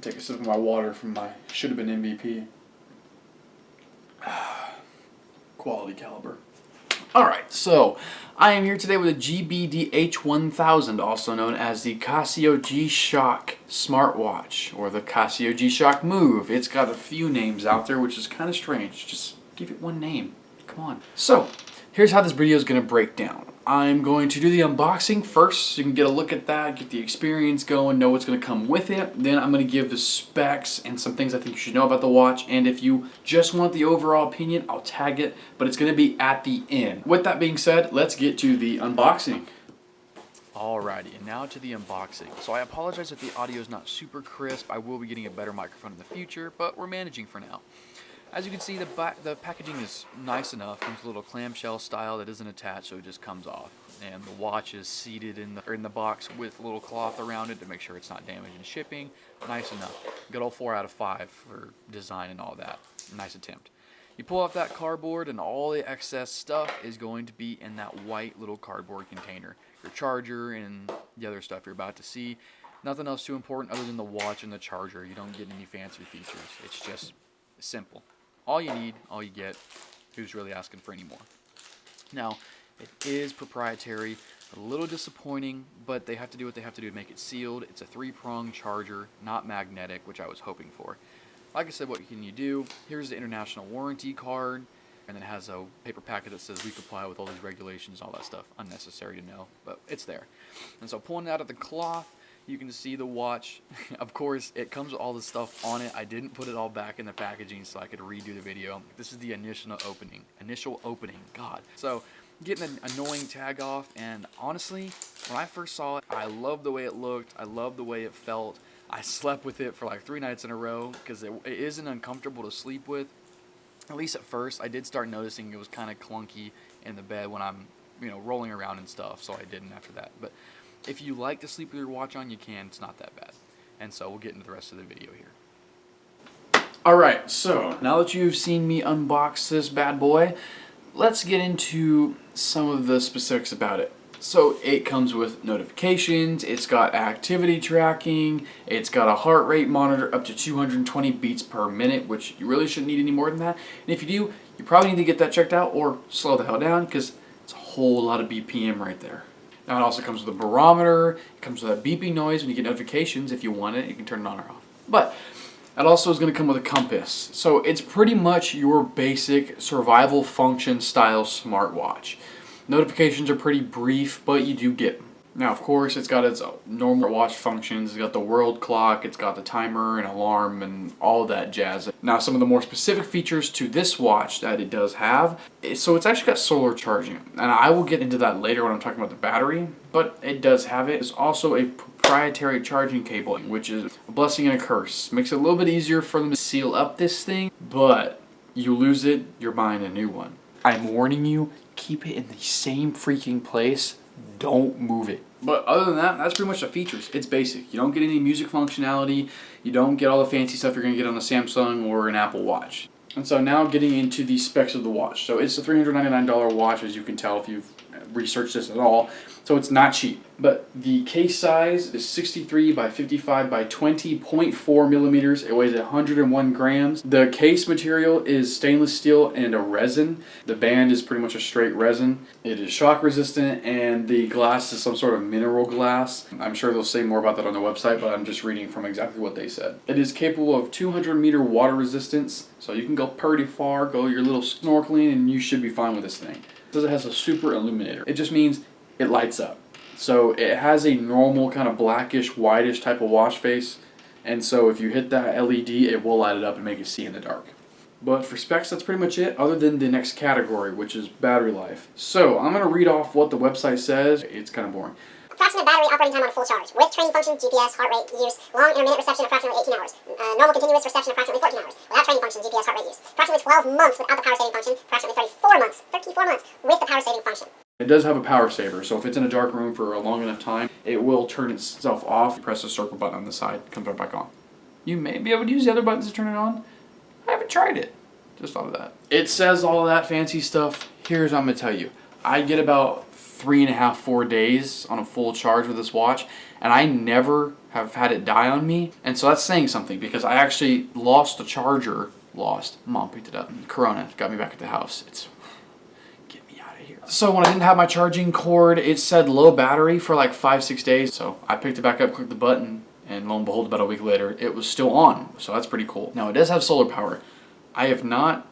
Take a sip of my water from my should have been MVP. Quality caliber. Alright, so I am here today with a Gbd H1000, also known as the Casio Gshock Smartwatch, or the Casio Gshock Move. It's got a few names out there, which is kind of strange. Just give it one name. Come on. So, here's how this video is going to break down. I'm going to do the unboxing first, so you can get a look at that, get the experience going, know what's going to come with it. Then I'm going to give the specs and some things I think you should know about the watch. And if you just want the overall opinion, I'll tag it, but it's going to be at the end. With that being said, let's get to the unboxing. Alrighty, and now to the unboxing. So I apologize if the audio is not super crisp. I will be getting a better microphone in the future, but we're managing for now. As you can see, the packaging is nice enough. It's a little clamshell style that isn't attached, so it just comes off. And the watch is seated in the box with a little cloth around it to make sure it's not damaged in shipping. Nice enough. Good old 4 out of 5 for design and all that. Nice attempt. You pull off that cardboard and all the excess stuff is going to be in that white little cardboard container. Your charger and the other stuff you're about to see. Nothing else too important other than the watch and the charger. You don't get any fancy features. It's just simple. All you need, all you get. Who's really asking for any more? Now, it is proprietary, a little disappointing, but they have to do what they have to do to make it sealed. It's a 3-prong charger, not magnetic, which I was hoping for. Like I said, what can you do? Here's the international warranty card, and then it has a paper packet that says we comply with all these regulations, all that stuff. Unnecessary to know, but it's there. And so pulling it out of the cloth, you can see the watch. Of course, it comes with all the stuff on it. I didn't put it all back in the packaging so I could redo the video. This is the initial opening. God. So, getting an annoying tag off, and honestly, when I first saw it, I loved the way it looked. I loved the way it felt. I slept with it for like 3 nights in a row because it isn't uncomfortable to sleep with. At least at first, I did start noticing it was kind of clunky in the bed when I'm, rolling around and stuff. So I didn't after that. But if you like to sleep with your watch on, you can. It's not that bad. And so we'll get into the rest of the video here. Alright, so now that you've seen me unbox this bad boy, let's get into some of the specifics about it. So it comes with notifications, it's got activity tracking, it's got a heart rate monitor up to 220 beats per minute, which you really shouldn't need any more than that. And if you do, you probably need to get that checked out or slow the hell down because it's a whole lot of BPM right there. Now it also comes with a barometer, it comes with a beeping noise when you get notifications. If you want it, you can turn it on or off. But it also is going to come with a compass. So it's pretty much your basic survival function style smartwatch. Notifications are pretty brief, but you do get them. Now, of course, it's got its normal watch functions. It's got the world clock, it's got the timer and alarm and all that jazz. Now, some of the more specific features to this watch that it does have, so it's actually got solar charging. And I will get into that later when I'm talking about the battery, but it does have it. It's also a proprietary charging cable, which is a blessing and a curse. Makes it a little bit easier for them to seal up this thing, but you lose it, you're buying a new one. I'm warning you, keep it in the same freaking place. Don't move it. But other than that, that's pretty much the features. It's basic. You don't get any music functionality. You don't get all the fancy stuff you're going to get on a Samsung or an Apple Watch. And so now getting into the specs of the watch. So it's a $399 watch, as you can tell if you've researched this at all. So it's not cheap. But the case size is 63 by 55 by 20.4 millimeters. It weighs 101 grams. The case material is stainless steel and a resin. The band is pretty much a straight resin. It is shock resistant and the glass is some sort of mineral glass. I'm sure they'll say more about that on their website, but I'm just reading from exactly what they said. It is capable of 200-meter water resistance, so you can go pretty far, go your little snorkeling, and you should be fine with this thing. It says it has a super illuminator. It just means it lights up. So it has a normal kind of blackish, whitish type of watch face. And so if you hit that LED, it will light it up and make you see in the dark. But for specs, that's pretty much it, other than the next category, which is battery life. So I'm going to read off what the website says. It's kind of boring. Approximate battery operating time on a full charge. With training function, GPS, heart rate use. Long intermittent reception, approximately 18 hours. Normal continuous reception, approximately 14 hours. Without training function, GPS, heart rate use. Approximately 12 months without the power saving function. Approximately 34 months with the power saving function. It does have a power saver, so if it's in a dark room for a long enough time, it will turn itself off. Press the circle button on the side, it comes right back on. You may be able to use the other buttons to turn it on. I haven't tried it. Just thought of that. It says all that fancy stuff. Here's what I'm going to tell you. I get about 3.5, 4 days on a full charge with this watch, and I never have had it die on me. And so that's saying something, because I actually lost the charger. Mom picked it up. Corona got me back at the house. Get me out of here. So when I didn't have my charging cord, it said low battery for like 5-6 days. So I picked it back up, clicked the button, and lo and behold, about a week later, it was still on. So that's pretty cool. Now, it does have solar power. I have not,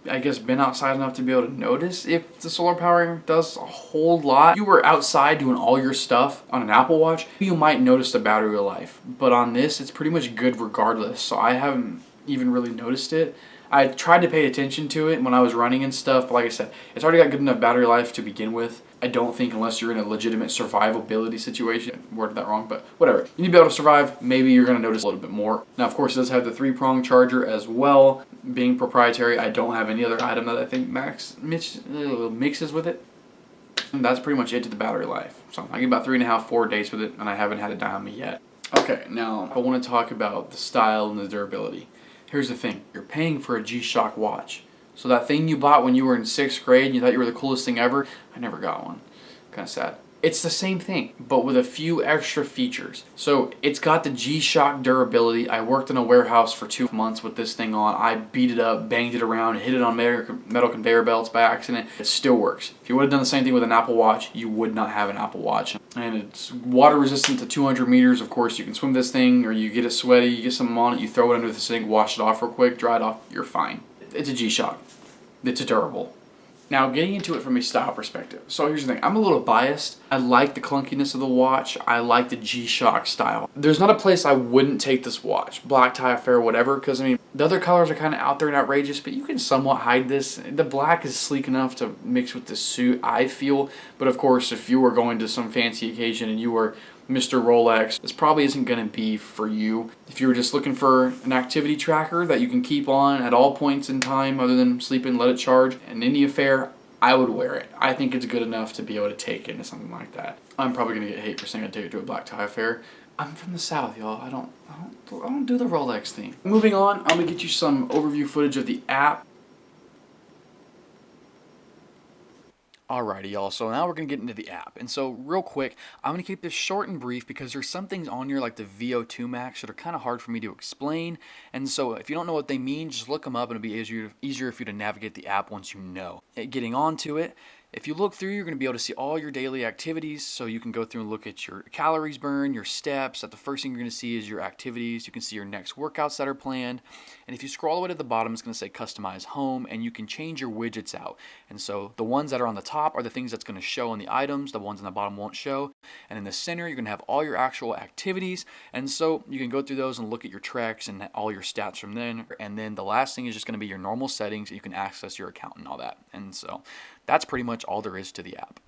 I guess, been outside enough to be able to notice if the solar power does a whole lot. If you were outside doing all your stuff on an Apple Watch, you might notice the battery life. But on this, it's pretty much good regardless. So I haven't even really noticed it. I tried to pay attention to it when I was running and stuff, but like I said, it's already got good enough battery life to begin with. I don't think, unless you're in a legitimate survivability situation, worded that wrong, but whatever. You need to be able to survive. Maybe you're going to notice a little bit more. Now, of course, it does have the 3-prong charger as well. Being proprietary, I don't have any other item that I think mixes with it. And that's pretty much it to the battery life. So I get about 3.5, 4 days with it, and I haven't had it die on me yet. Okay, now I want to talk about the style and the durability. Here's the thing, you're paying for a G-Shock watch. So that thing you bought when you were in 6th grade and you thought you were the coolest thing ever, I never got one. Kind of sad. It's the same thing, but with a few extra features. So it's got the G-Shock durability. I worked in a warehouse for 2 months with this thing on. I beat it up, banged it around, hit it on metal conveyor belts by accident. It still works. If you would have done the same thing with an Apple Watch, you would not have an Apple Watch. And it's water resistant to 200 meters. Of course, you can swim this thing, or you get it sweaty, you get something on it, you throw it under the sink, wash it off real quick, dry it off, you're fine. It's a G-Shock. It's durable. Now, getting into it from a style perspective. So here's the thing, I'm a little biased. I like the clunkiness of the watch. I like the G-Shock style. There's not a place I wouldn't take this watch, black tie affair, whatever, because I mean, the other colors are kind of out there and outrageous, but you can somewhat hide this. The black is sleek enough to mix with the suit, I feel. But of course, if you were going to some fancy occasion and you were Mr. Rolex, this probably isn't going to be for you. If you were just looking for an activity tracker that you can keep on at all points in time other than sleeping, let it charge, in any affair, I would wear it. I think it's good enough to be able to take into something like that. I'm probably going to get hate for saying I'd take it to a black tie affair. I'm from the South, y'all. I don't do the Rolex thing. Moving on, I'm going to get you some overview footage of the app. Alrighty, y'all, so now we're going to get into the app. And so real quick, I'm going to keep this short and brief because there's some things on here like the VO2 Max that are kind of hard for me to explain. And so if you don't know what they mean, just look them up and it'll be easier for you to navigate the app once you know. Getting on to it, if you look through, you're going to be able to see all your daily activities. So you can go through and look at your calories burned, your steps. The first thing you're going to see is your activities. You can see your next workouts that are planned. And if you scroll all the way to the bottom, it's going to say customize home, and you can change your widgets out. And so the ones that are on the top are the things that's going to show in the items. The ones on the bottom won't show. And in the center, you're going to have all your actual activities. And so you can go through those and look at your treks and all your stats from then. And then the last thing is just going to be your normal settings. You can access your account and all that. And so that's pretty much all there is to the app.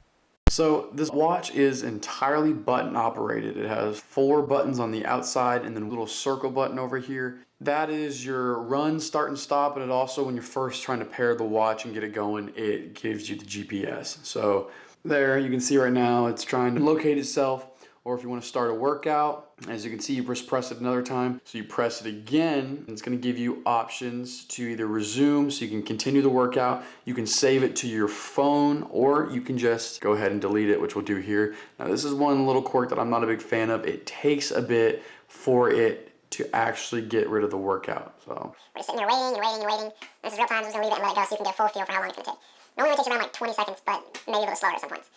So this watch is entirely button operated. It has 4 buttons on the outside and then a little circle button over here. That is your run, start, and stop. And it also, when you're first trying to pair the watch and get it going, it gives you the GPS. So there you can see right now it's trying to locate itself. Or if you want to start a workout, as you can see, you just press it another time. So you press it again, and it's going to give you options to either resume, so you can continue the workout. You can save it to your phone, or you can just go ahead and delete it, which we'll do here. Now, this is one little quirk that I'm not a big fan of. It takes a bit for it to actually get rid of the workout. So we're just sitting there waiting. This is real time. I'm just going to leave it and let it go so you can get a full feel for how long it's going to take. Normally it takes around like 20 seconds, but maybe a little slower at some points.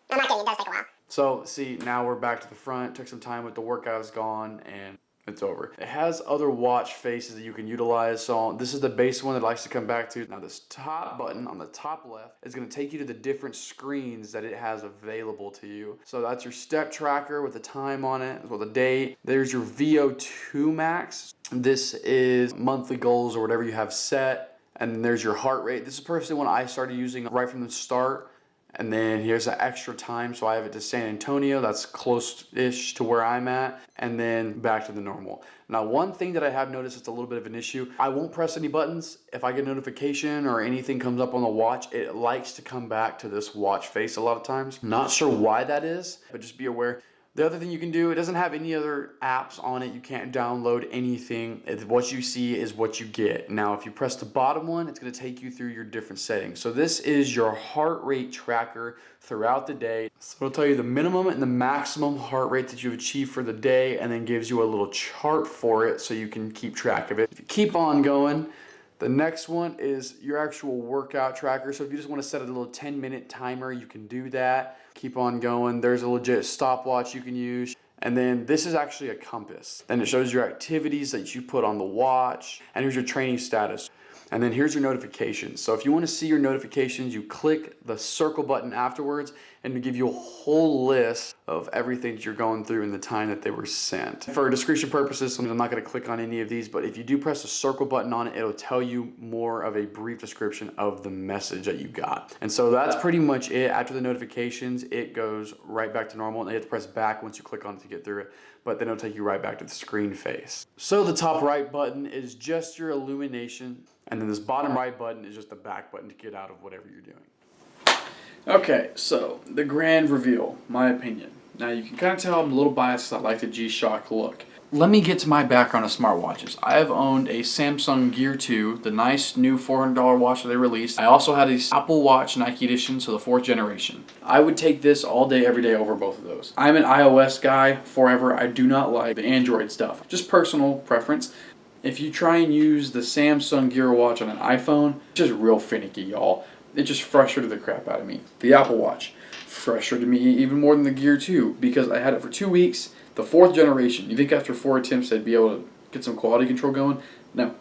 I'm not kidding, it does take a while. So see, now we're back to the front. Took some time with the workout is gone and it's over. It has other watch faces that you can utilize. So this is the base one that likes to come back to. Now this top button on the top left is going to take you to the different screens that it has available to you. So that's your step tracker with the time on it, as well the date. There's your VO2 Max. This is monthly goals or whatever you have set. And then there's your heart rate. This is personally one I started using right from the start. And then here's an extra time, so I have it to San Antonio. That's close-ish to where I'm at. And then back to the normal. Now, one thing that I have noticed that's a little bit of an issue, I won't press any buttons. If I get a notification or anything comes up on the watch, it likes to come back to this watch face a lot of times. Not sure why that is, but just be aware. The other thing you can do, it doesn't have any other apps on it. You can't download anything. What you see is what you get. Now, if you press the bottom one, it's going to take you through your different settings. So this is your heart rate tracker throughout the day. So it'll tell you the minimum and the maximum heart rate that you've achieved for the day, and then gives you a little chart for it so you can keep track of it. If you keep on going, the next one is your actual workout tracker. So if you just want to set a little 10-minute timer, you can do that. Keep on going. There's a legit stopwatch you can use. And then this is actually a compass. Then it shows your activities that you put on the watch. And here's your training status. And then here's your notifications. So if you want to see your notifications, you click the circle button afterwards, and it'll give you a whole list of everything that you're going through and the time that they were sent. For discretion purposes, I'm not going to click on any of these, but if you do press the circle button on it, it'll tell you more of a brief description of the message that you got. And so that's pretty much it. After the notifications, it goes right back to normal, and you have to press back once you click on it to get through it, but then it'll take you right back to the screen face. So the top right button is just your illumination, and then this bottom right button is just the back button to get out of whatever you're doing. Okay, so the grand reveal, my opinion. Now you can kind of tell I'm a little biased because I like the G-Shock look. Let me get to my background of smartwatches. I have owned a Samsung Gear 2, the nice new $400 watch that they released. I also had a Apple Watch Nike Edition, so the 4th generation. I would take this all day, every day over both of those. I'm an iOS guy forever. I do not like the Android stuff. Just personal preference. If you try and use the Samsung Gear watch on an iPhone, it's just real finicky, y'all. It just frustrated the crap out of me. The Apple Watch frustrated me even more than the Gear 2 because I had it for 2 weeks. The 4th generation, you think after 4 attempts I'd be able to get some quality control going? No.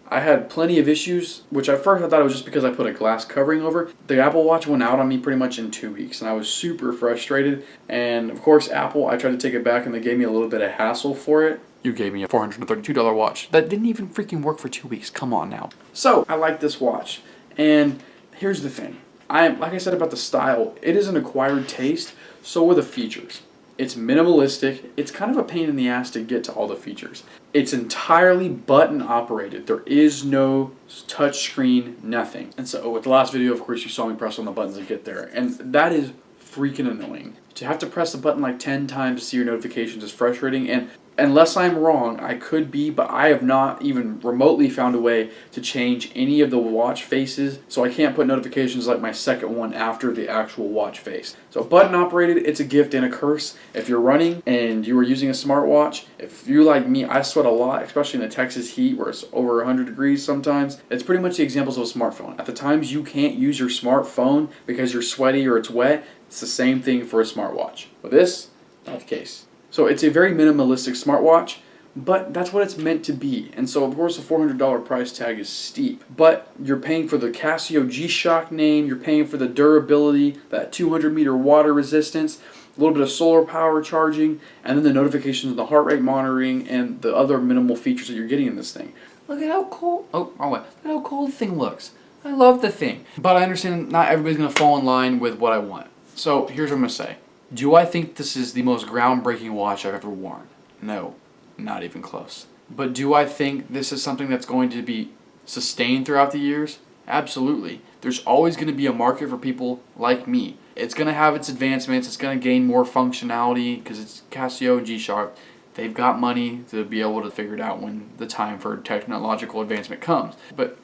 I had plenty of issues, which at first I thought it was just because I put a glass covering over. The Apple Watch went out on me pretty much in 2 weeks, and I was super frustrated. And of course, Apple, I tried to take it back, and they gave me a little bit of hassle for it. You gave me a $432 watch that didn't even freaking work for 2 weeks. Come on now. So I like this watch, and here's the thing. Like I said about the style, it is an acquired taste. So are the features. It's minimalistic. It's kind of a pain in the ass to get to all the features. It's entirely button operated. There is no touch screen, nothing. And so with the last video, of course, you saw me press on the buttons to get there. And that is freaking annoying. To have to press the button like 10 times to see your notifications is frustrating. And unless I'm wrong, I could be, but I have not even remotely found a way to change any of the watch faces, so I can't put notifications like my second one after the actual watch face. So button operated, it's a gift and a curse. If you're running and you are using a smartwatch, if you like me, I sweat a lot, especially in the Texas heat where it's over 100 degrees sometimes. It's pretty much the examples of a smartphone. At the times you can't use your smartphone because you're sweaty or it's wet, it's the same thing for a smartwatch. With this, not the case. So it's a very minimalistic smartwatch, but that's what it's meant to be. And so of course the $400 price tag is steep, but you're paying for the Casio Gshock name, you're paying for the durability, that 200-meter water resistance, a little bit of solar power charging, and then the notifications, the heart rate monitoring, and the other minimal features that you're getting in this thing. Look at how cool, look at how cool the thing looks. I love the thing. But I understand not everybody's gonna fall in line with what I want. So here's what I'm gonna say. Do I think this is the most groundbreaking watch I've ever worn? No, not even close. But do I think this is something that's going to be sustained throughout the years? Absolutely. There's always going to be a market for people like me. It's going to have its advancements. It's going to gain more functionality because it's Casio and G-Shock. They've got money to be able to figure it out when the time for technological advancement comes. But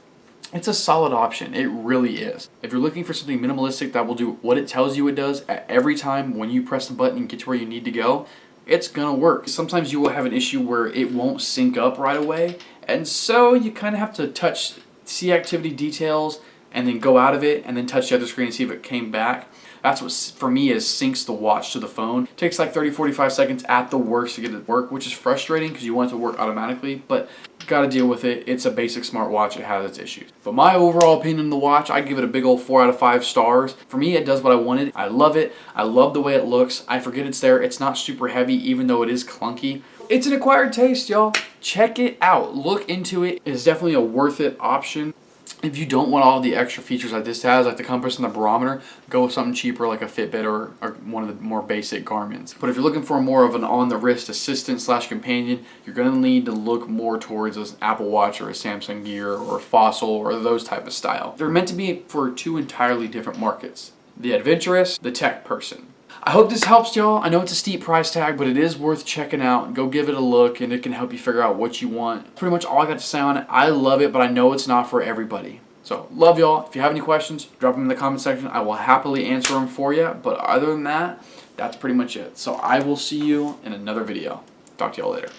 it's a solid option. It really is. If you're looking for something minimalistic that will do what it tells you it does at every time when you press the button and get to where you need to go, it's gonna work. Sometimes you will have an issue where it won't sync up right away, and so you kind of have to see activity details and then go out of it and then touch the other screen and see if it came back. That's what, for me, is syncs the watch to the phone. It takes like 30-45 seconds at the worst to get it to work, which is frustrating because you want it to work automatically, but gotta deal with it. It's a basic smartwatch. It has its issues. But my overall opinion of the watch, I give it a big old 4 out of 5 stars. For me, it does what I wanted. I love it. I love the way it looks. I forget it's there. It's not super heavy, even though it is clunky. It's an acquired taste, y'all. Check it out. Look into it. It's definitely a worth it option. If you don't want all the extra features that this has, like the compass and the barometer, go with something cheaper like a Fitbit or one of the more basic Garmin's. But if you're looking for more of an on-the-wrist assistant / companion, you're going to need to look more towards an Apple Watch or a Samsung Gear or Fossil or those type of style. They're meant to be for 2 entirely different markets. The adventurous, the tech person. I hope this helps y'all. I know it's a steep price tag, but it is worth checking out. Go give it a look, and it can help you figure out what you want. Pretty much all I got to say on it. I love it, but I know it's not for everybody. So, love y'all. If you have any questions, drop them in the comment section. I will happily answer them for you. But other than that, that's pretty much it. So, I will see you in another video. Talk to y'all later.